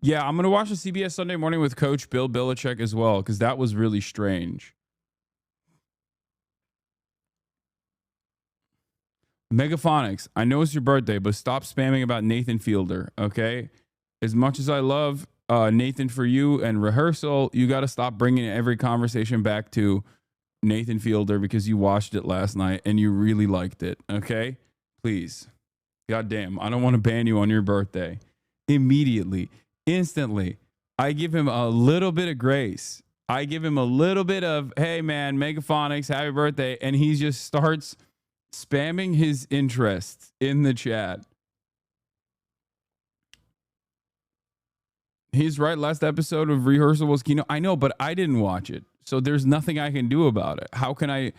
Yeah, I'm gonna watch the CBS Sunday Morning with Coach Bill Belichick as well because that was really strange. Megaphonix, I know it's your birthday, but stop spamming about Nathan Fielder, okay? As much as I love Nathan for you and rehearsal, you got to stop bringing every conversation back to Nathan Fielder because you watched it last night and you really liked it, okay? Please. God damn, I don't want to ban you on your birthday. Immediately, instantly, I give him a little bit of grace. I give him a little bit of, hey man, Megaphonics, happy birthday. And he just starts spamming his interests in the chat. He's right. Last episode of rehearsal was Kino. I know, but I didn't watch it. So there's nothing I can do about it. How can I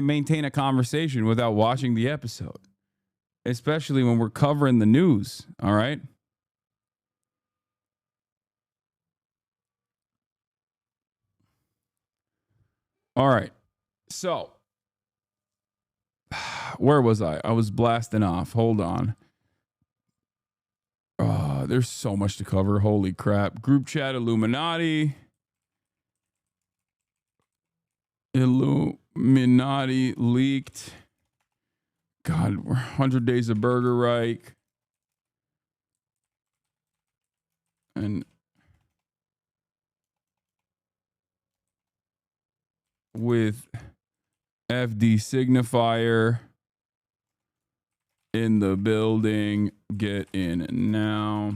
maintain a conversation without watching the episode? Especially when we're covering the news. All right. All right. So where was I? I was blasting off. Hold on. There's so much to cover. Holy crap. Group chat Illuminati. Illuminati leaked. God, we're 100 Days of Burger Reich. And with FD Signifier in the building. Get in now.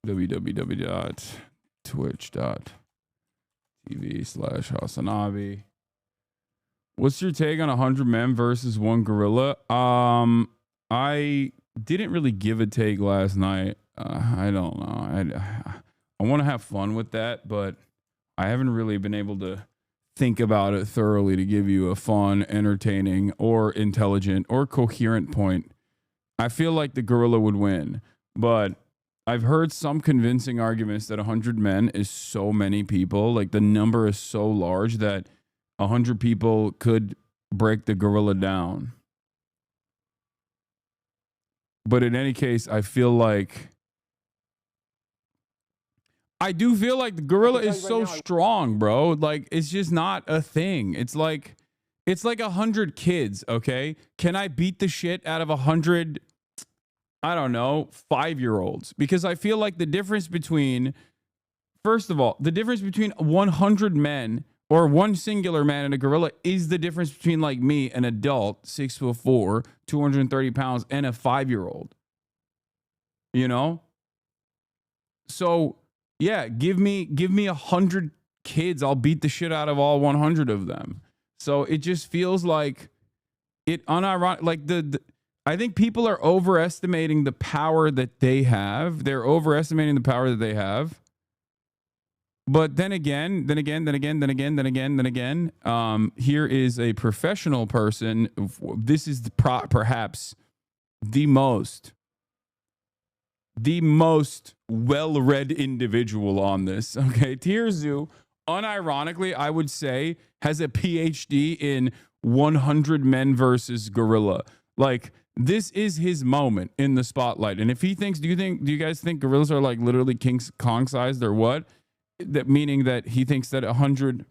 www.twitch.tv/Hasanabi. What's your take on 100 men versus one gorilla? I didn't really give a take last night. I don't know. I want to have fun with that, but I haven't really been able to think about it thoroughly to give you a fun, entertaining, or intelligent or coherent point. I feel like the gorilla would win, but I've heard some convincing arguments that 100 men is so many people. Like the number is so large that 100 people could break the gorilla down. But in any case, I do feel like the gorilla is so strong, bro. Like it's just not a thing. It's like 100 kids, okay? Can I beat the shit out of 100, I don't know, 5-year-olds? Because I feel like the difference between, first of all, the difference between 100 men or one singular man and a gorilla is the difference between like me, an adult, 6'4", 230 pounds, and a 5-year-old. You know? So yeah, give me 100 kids. I'll beat the shit out of all 100 of them. So it just feels like it unironic. Like I think people are overestimating the power that they have. They're overestimating the power that they have. But then again, here is a professional person. This is perhaps the most well-read individual on this. Okay, Tirzu, unironically, I would say, has a PhD in 100 men versus gorilla. Like, this is his moment in the spotlight. And if he thinks, do you guys think gorillas are like literally King Kong sized or what? That meaning that he thinks that 100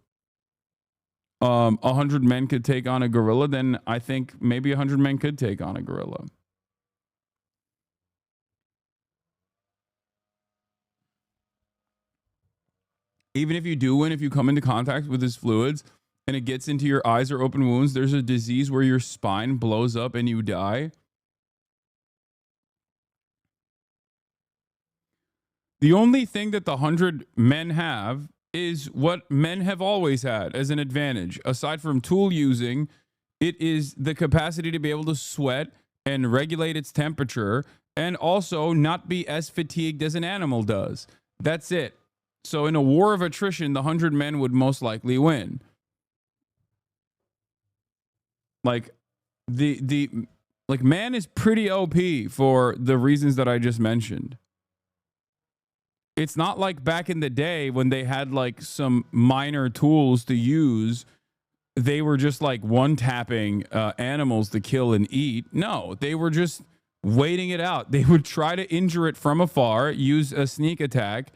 men could take on a gorilla, then I think maybe 100 men could take on a gorilla. Even if you do win, if you come into contact with his fluids and it gets into your eyes or open wounds, there's a disease where your spine blows up and you die. The only thing that the 100 men have is what men have always had as an advantage. Aside from tool using, it is the capacity to be able to sweat and regulate its temperature and also not be as fatigued as an animal does. That's it. So in a war of attrition, the 100 men would most likely win. Like man is pretty OP for the reasons that I just mentioned. It's not like back in the day when they had like some minor tools to use. They were just like one tapping animals to kill and eat. No, they were just waiting it out. They would try to injure it from afar, use a sneak attack,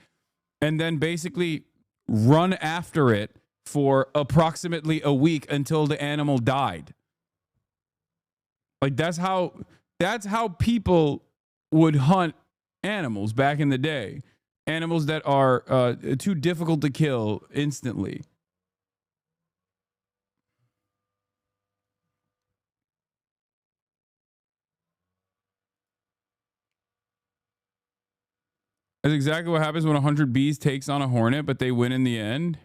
and then basically run after it for approximately a week until the animal died. Like that's how people would hunt animals back in the day. Animals that are too difficult to kill instantly. That's exactly what happens when 100 bees takes on a hornet, but they win in the end.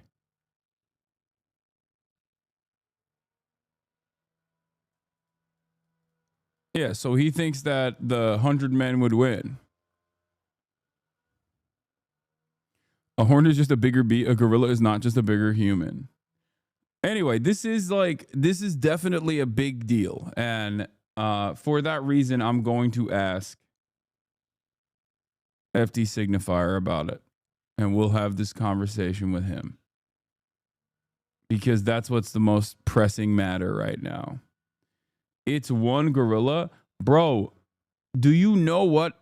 Yeah, so he thinks that the 100 men would win. A hornet is just a bigger bee. A gorilla is not just a bigger human. Anyway, this is definitely a big deal. And for that reason, I'm going to ask FD Signifier about it. And we'll have this conversation with him. Because that's what's the most pressing matter right now. It's one gorilla. Bro, do you know what?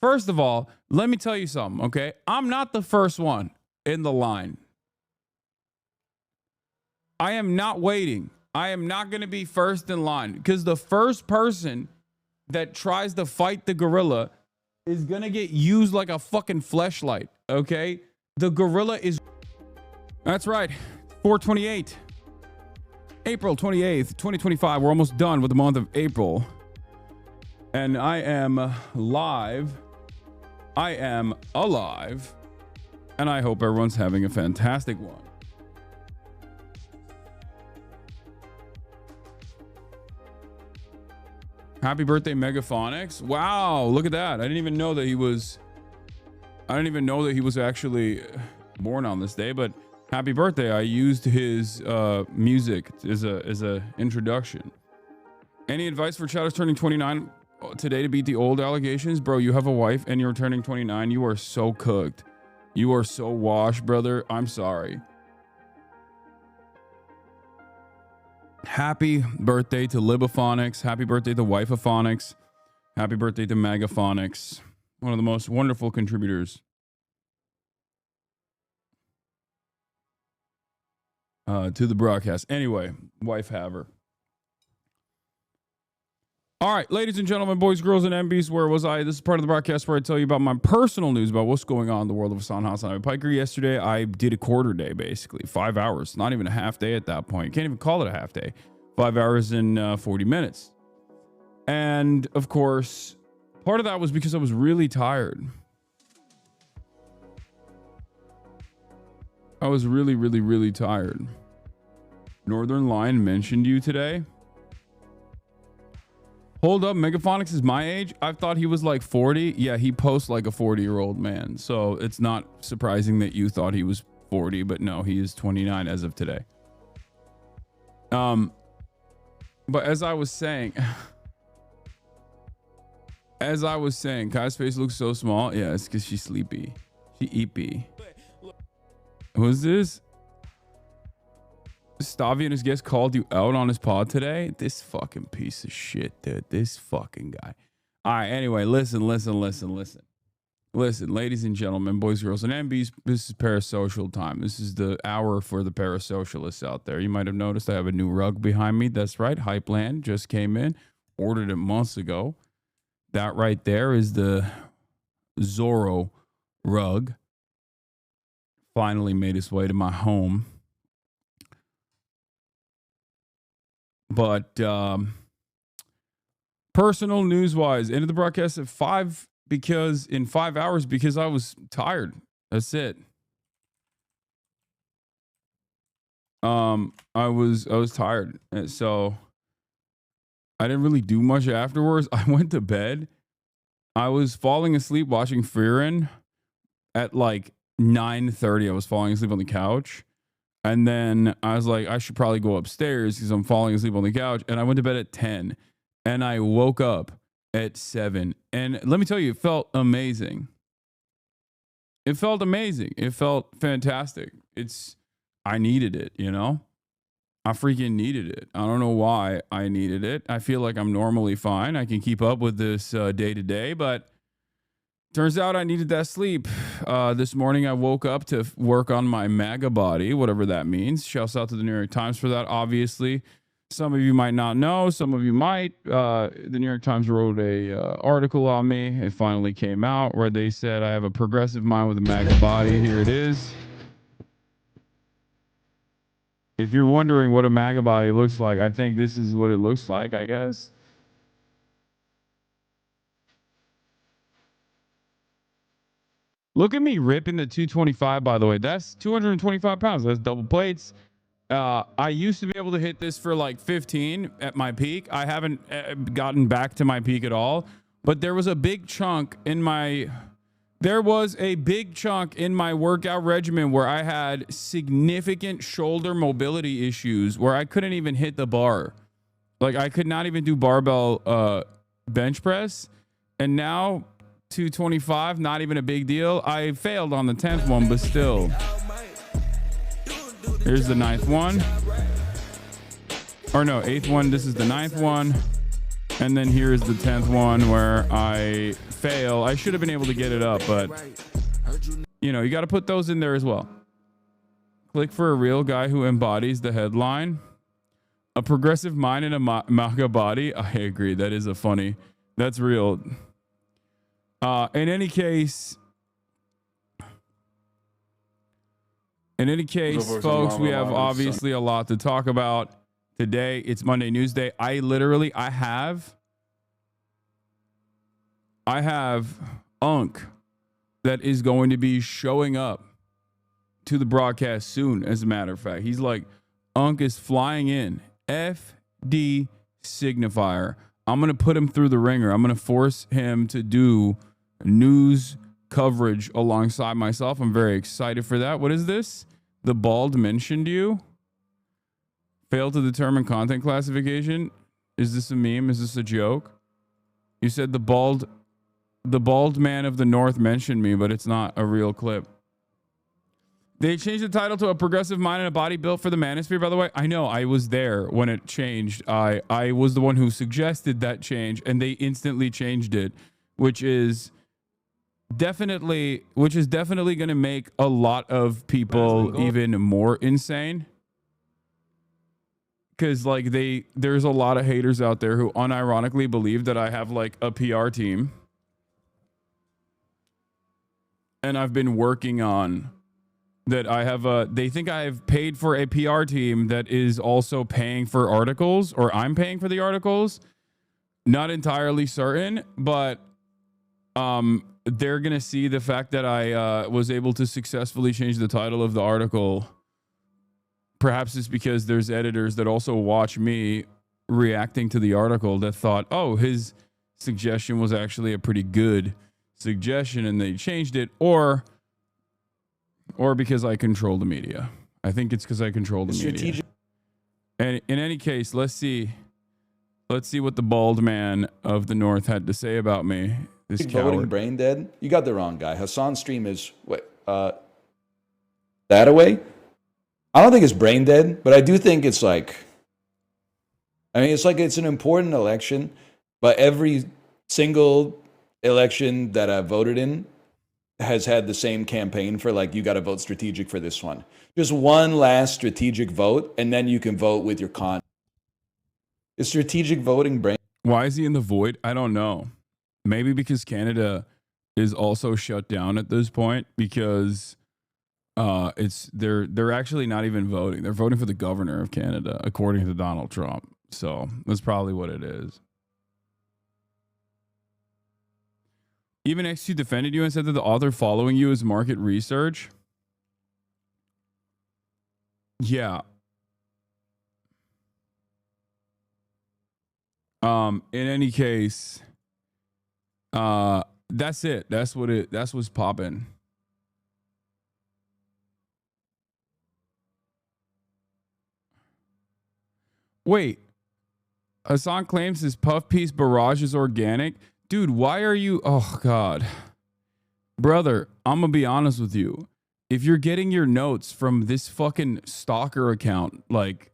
First of all, let me tell you something, okay? I'm not the first one in the line. I am not waiting. I am not going to be first in line because the first person that tries to fight the gorilla is going to get used like a fucking fleshlight, okay? The gorilla is... That's right. 428. April 28th, 2025. We're almost done with the month of April. And I am live. I am alive. And I hope everyone's having a fantastic one. Happy birthday, Megaphonix. Wow, look at that. I didn't even know that he was actually born on this day, but happy birthday. I used his music as a introduction. Any advice for chatters turning 29 today to beat the old allegations? Bro, you have a wife and you're turning 29. You are so cooked. You are so washed, brother. I'm sorry. Happy birthday to Libophonics. Happy birthday to Wifeophonics. Happy birthday to Megaphonix. One of the most wonderful contributors to the broadcast. Anyway, wife haver. All right, ladies and gentlemen, boys, girls, and MBs, where was I? This is part of the broadcast where I tell you about my personal news about what's going on in the world of Hasanabi Piker. Yesterday, I did a quarter day, basically. 5 hours. Not even a half day at that point. Can't even call it a half day. 5 hours and 40 minutes. And, of course, part of that was because I was really tired. I was really, really, really tired. Northern Lion mentioned you today. Hold up, Megaphonix is my age. I thought he was like 40. Yeah, he posts like a 40-year-old man. So it's not surprising that you thought he was 40, but no, he is 29 as of today. But as I was saying, Kai's face looks so small. Yeah, it's because she's sleepy. She eepy. Who's this? Stavi and his guest called you out on his pod today. This fucking piece of shit, dude. This fucking guy. All right. Anyway, listen, ladies and gentlemen, boys, girls, and MBs. This is parasocial time. This is the hour for the parasocialists out there. You might have noticed I have a new rug behind me. That's right. Hypeland just came in. Ordered it months ago. That right there is the Zorro rug. Finally made its way to my home. But personal news wise, ended the broadcast at 5 because in 5 hours because I was tired. That's it. I was tired. And so I didn't really do much afterwards. I went to bed. I was falling asleep watching Fearin' at like 9:30. I was falling asleep on the couch. And then I was like, I should probably go upstairs because I'm falling asleep on the couch. And I went to bed at 10 and I woke up at 7. And let me tell you, it felt amazing. It felt amazing. It felt fantastic. I needed it, you know? I freaking needed it. I don't know why I needed it. I feel like I'm normally fine. I can keep up with this day to day, but turns out I needed that sleep. This morning I woke up to work on my MAGA body, whatever that means. Shouts out to the New York Times for that, obviously. Some of you might not know. Some of you might. The New York Times wrote a article on me. It finally came out where they said I have a progressive mind with a MAGA body. Here it is. If you're wondering what a MAGA body looks like, I think this is what it looks like, I guess. Look at me ripping the 225, by the way. That's 225 pounds. That's double plates. I used to be able to hit this for like 15 at my peak. I haven't gotten back to my peak at all. But there was a big chunk in my workout regimen where I had significant shoulder mobility issues where I couldn't even hit the bar. Like I could not even do barbell bench press. And now 225, not even a big deal. I failed on the 10th one, but still. Here's the 9th one. Or no, 8th one. This is the 9th one. And then here's the 10th one where I fail. I should have been able to get it up, but you know, you got to put those in there as well. Click for a real guy who embodies the headline. A progressive mind in a MAGA body. I agree. That is that's real. In any case, folks, we have obviously a lot to talk about today. It's Monday News Day. I have Unk that is going to be showing up to the broadcast soon, as a matter of fact. He's like, Unk is flying in. FD signifier. I'm going to put him through the ringer. I'm going to force him to do news coverage alongside myself. I'm very excited for that. What is this? The bald mentioned you. Failed to determine content classification. Is this a meme? Is this a joke? You said the bald man of the North mentioned me, but it's not a real clip. They changed the title to A Progressive Mind and a Body Built for the Manosphere, by the way. I know, I was there when it changed. I was the one who suggested that change, and they instantly changed it, which is definitely going to make a lot of people even more insane. Because like there's a lot of haters out there who unironically believe that I have like a PR team. And I've been working on that. They think I've paid for a PR team that is also paying for articles, or I'm paying for the articles. Not entirely certain, but they're going to see the fact that I was able to successfully change the title of the article. Perhaps it's because there's editors that also watch me reacting to the article that thought, oh, his suggestion was actually a pretty good suggestion and they changed it, or because I control the media. I think it's because I control the media. And in any case, let's see what the bald man of the North had to say about me. This voting brain dead. You got the wrong guy. Hassan's stream is that away. I don't think it's brain dead, but I do think it's like, it's an important election, but every single election that I've voted in has had the same campaign for like, you got to vote strategic for this one. Just one last strategic vote, and then you can vote with your con. Is strategic voting brain? Why is he in the void? I don't know. Maybe because Canada is also shut down at this point, because they're actually not even voting. They're voting for the governor of Canada, according to Donald Trump. So that's probably what it is. Even XQ defended you and said that the author following you is market research. Yeah. In any case, that's it. That's what's popping. Wait. Hassan claims his puff piece barrage is organic. Dude, why are you... Oh, God. Brother, I'm going to be honest with you. If you're getting your notes from this fucking stalker account, like,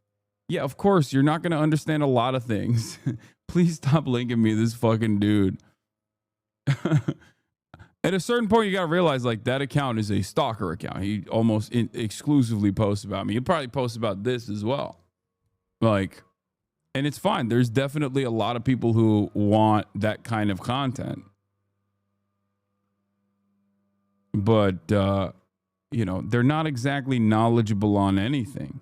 Yeah, of course, you're not going to understand a lot of things. Please stop linking me this fucking dude. At a certain point, you got to realize like that account is a stalker account. He almost exclusively posts about me. He'll probably post about this as well. Like, and it's fine. There's definitely a lot of people who want that kind of content. But, you know, they're not exactly knowledgeable on anything.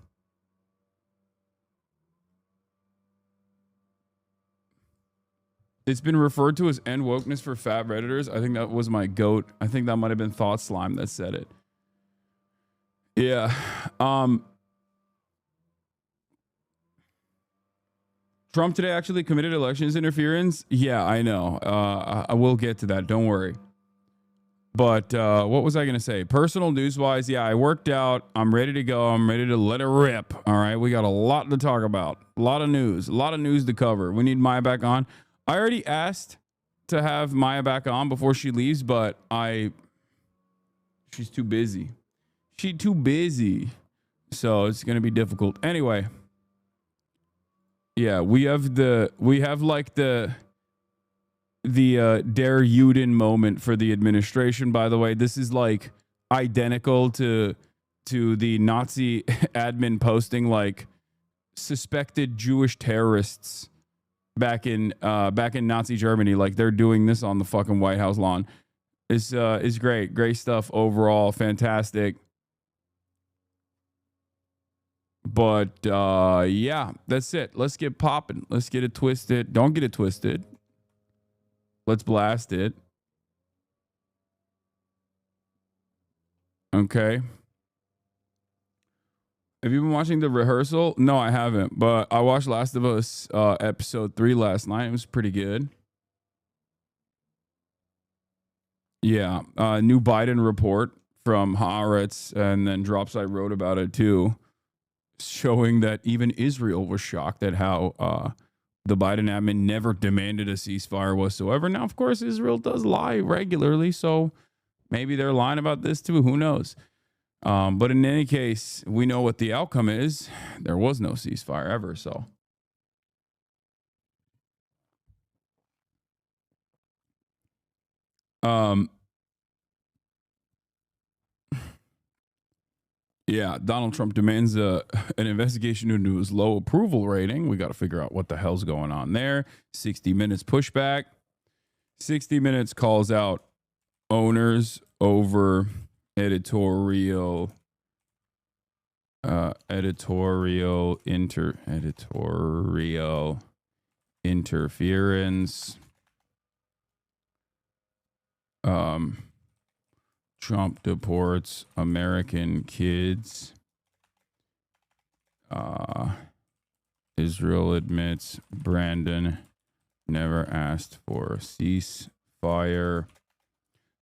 It's been referred to as end wokeness for fat Redditors. I think that was my goat. I think that might have been Thought Slime that said it. Yeah. Trump today actually committed elections interference. Yeah, I know. I will get to that. Don't worry. But what was I going to say? Personal news wise, yeah, I worked out. I'm ready to go. I'm ready to let it rip. All right. We got a lot to talk about. A lot of news to cover. We need Maya back on. I already asked to have Maya back on before she leaves, but she's too busy. She's too busy. So it's going to be difficult. Anyway. Yeah, we have like the Der Juden moment for the administration, by the way. This is like identical to the Nazi admin posting like suspected Jewish terrorists back in Nazi Germany. Like they're doing this on the fucking White House lawn. It's great. Great stuff overall. Fantastic. But yeah, that's it. Let's get popping. Let's get it twisted. Don't get it twisted. Let's blast it. Okay. Have you been watching The Rehearsal? No, I haven't. But I watched Last of Us episode 3 last night. It was pretty good. Yeah. New Biden report from Haaretz, and then Dropsite wrote about it too, showing that even Israel was shocked at how the Biden admin never demanded a ceasefire whatsoever. Now, of course, Israel does lie regularly, so maybe they're lying about this too. Who knows? But in any case, we know what the outcome is. There was no ceasefire ever, so. Yeah, Donald Trump demands an investigation into his low approval rating. We got to figure out what the hell's going on there. 60 Minutes pushback. 60 Minutes calls out owners over editorial interference. Trump deports American kids. Israel admits Brandon never asked for a ceasefire.